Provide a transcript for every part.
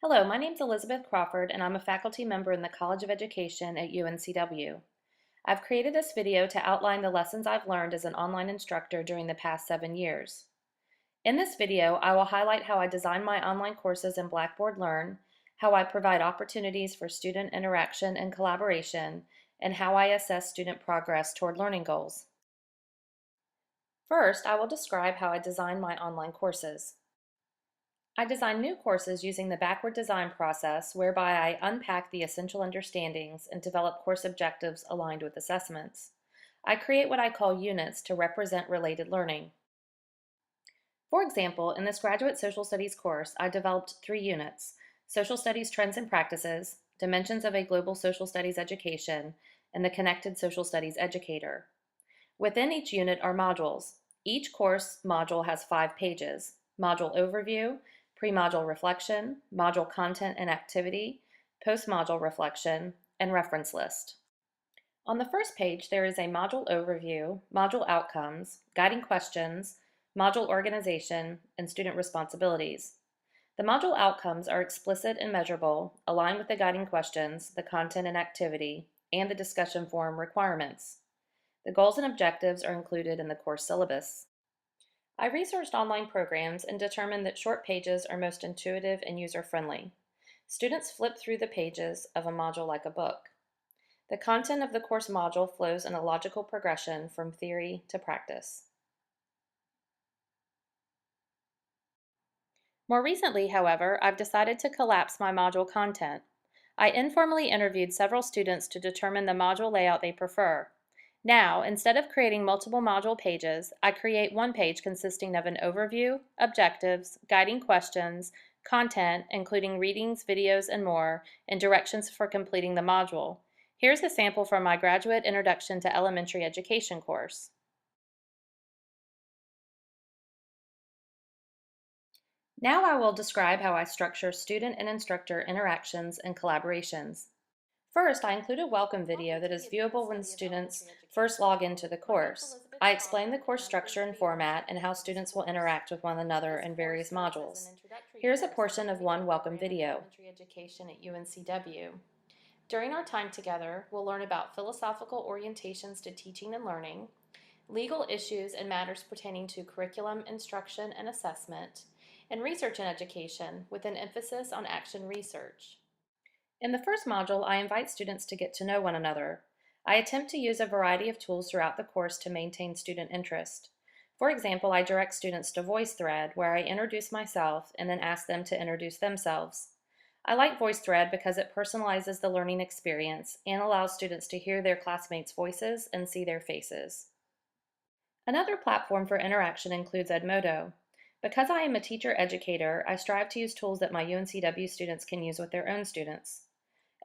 Hello, my name is Elizabeth Crawford, and I'm a faculty member in the College of Education at UNCW. I've created this video to outline the lessons I've learned as an online instructor during the past 7 years. In this video, I will highlight how I design my online courses in Blackboard Learn, how I provide opportunities for student interaction and collaboration, and how I assess student progress toward learning goals. First, I will describe how I design my online courses. I design new courses using the backward design process, whereby I unpack the essential understandings and develop course objectives aligned with assessments. I create what I call units to represent related learning. For example, in this graduate social studies course, I developed 3 units: social studies trends and practices, dimensions of a global social studies education, and the connected social studies educator. Within each unit are modules. Each course module has 5 pages: module overview, pre-module reflection, module content and activity, post-module reflection, and reference list. On the first page, there is a module overview, module outcomes, guiding questions, module organization, and student responsibilities. The module outcomes are explicit and measurable, align with the guiding questions, the content and activity, and the discussion forum requirements. The goals and objectives are included in the course syllabus. I researched online programs and determined that short pages are most intuitive and user-friendly. Students flip through the pages of a module like a book. The content of the course module flows in a logical progression from theory to practice. More recently, however, I've decided to collapse my module content. I informally interviewed several students to determine the module layout they prefer. Now, instead of creating multiple module pages, I create one page consisting of an overview, objectives, guiding questions, content, including readings, videos, and more, and directions for completing the module. Here's a sample from my Graduate Introduction to Elementary Education course. Now I will describe how I structure student and instructor interactions and collaborations. First, I include a welcome video that is viewable when students first log into the course. I explain the course structure and format and how students will interact with one another in various modules. Here's a portion of one welcome video. Education at UNCW. During our time together, we'll learn about philosophical orientations to teaching and learning, legal issues and matters pertaining to curriculum, instruction, and assessment, and research in education with an emphasis on action research. In the first module, I invite students to get to know one another. I attempt to use a variety of tools throughout the course to maintain student interest. For example, I direct students to VoiceThread, where I introduce myself and then ask them to introduce themselves. I like VoiceThread because it personalizes the learning experience and allows students to hear their classmates' voices and see their faces. Another platform for interaction includes Edmodo. Because I am a teacher-educator, I strive to use tools that my UNCW students can use with their own students.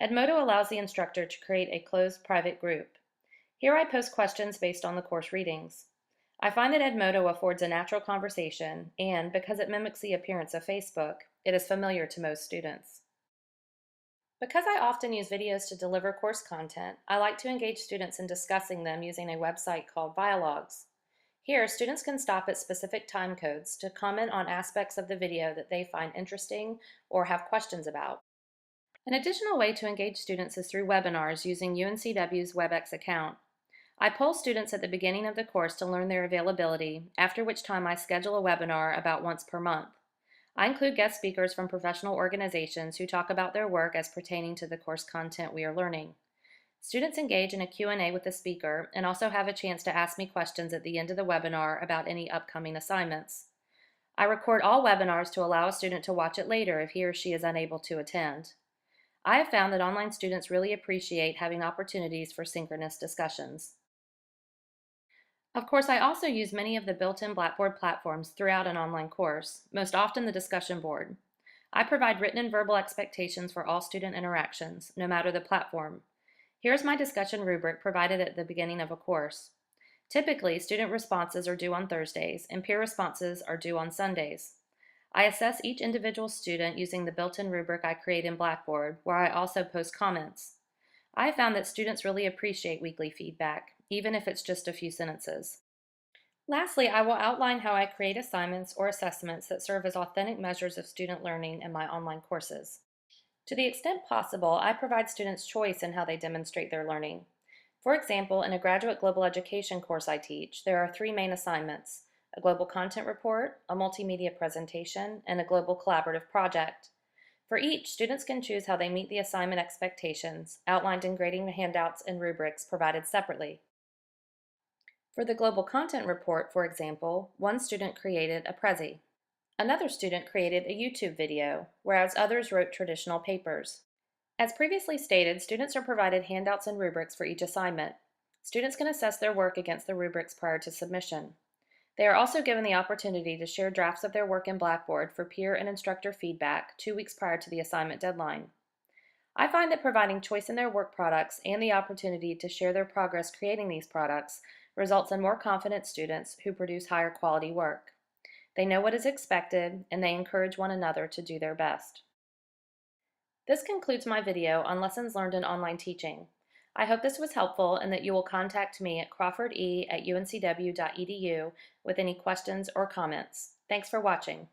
Edmodo allows the instructor to create a closed private group. Here I post questions based on the course readings. I find that Edmodo affords a natural conversation, and because it mimics the appearance of Facebook, it is familiar to most students. Because I often use videos to deliver course content, I like to engage students in discussing them using a website called Biologs. Here, students can stop at specific time codes to comment on aspects of the video that they find interesting or have questions about. An additional way to engage students is through webinars using UNCW's WebEx account. I poll students at the beginning of the course to learn their availability, after which time I schedule a webinar about once per month. I include guest speakers from professional organizations who talk about their work as pertaining to the course content we are learning. Students engage in a Q&A with the speaker and also have a chance to ask me questions at the end of the webinar about any upcoming assignments. I record all webinars to allow a student to watch it later if he or she is unable to attend. I have found that online students really appreciate having opportunities for synchronous discussions. Of course, I also use many of the built-in Blackboard platforms throughout an online course, most often the discussion board. I provide written and verbal expectations for all student interactions, no matter the platform. Here's my discussion rubric provided at the beginning of a course. Typically, student responses are due on Thursdays, and peer responses are due on Sundays. I assess each individual student using the built-in rubric I create in Blackboard, where I also post comments. I have found that students really appreciate weekly feedback, even if it's just a few sentences. Lastly, I will outline how I create assignments or assessments that serve as authentic measures of student learning in my online courses. To the extent possible, I provide students choice in how they demonstrate their learning. For example, in a graduate global education course I teach, there are 3 main assignments: a global content report, a multimedia presentation, and a global collaborative project. For each, students can choose how they meet the assignment expectations, outlined in grading handouts and rubrics provided separately. For the global content report, for example, one student created a Prezi. Another student created a YouTube video, whereas others wrote traditional papers. As previously stated, students are provided handouts and rubrics for each assignment. Students can assess their work against the rubrics prior to submission. They are also given the opportunity to share drafts of their work in Blackboard for peer and instructor feedback 2 weeks prior to the assignment deadline. I find that providing choice in their work products and the opportunity to share their progress creating these products results in more confident students who produce higher quality work. They know what is expected, and they encourage one another to do their best. This concludes my video on lessons learned in online teaching. I hope this was helpful and that you will contact me at crawforde@uncw.edu with any questions or comments. Thanks for watching.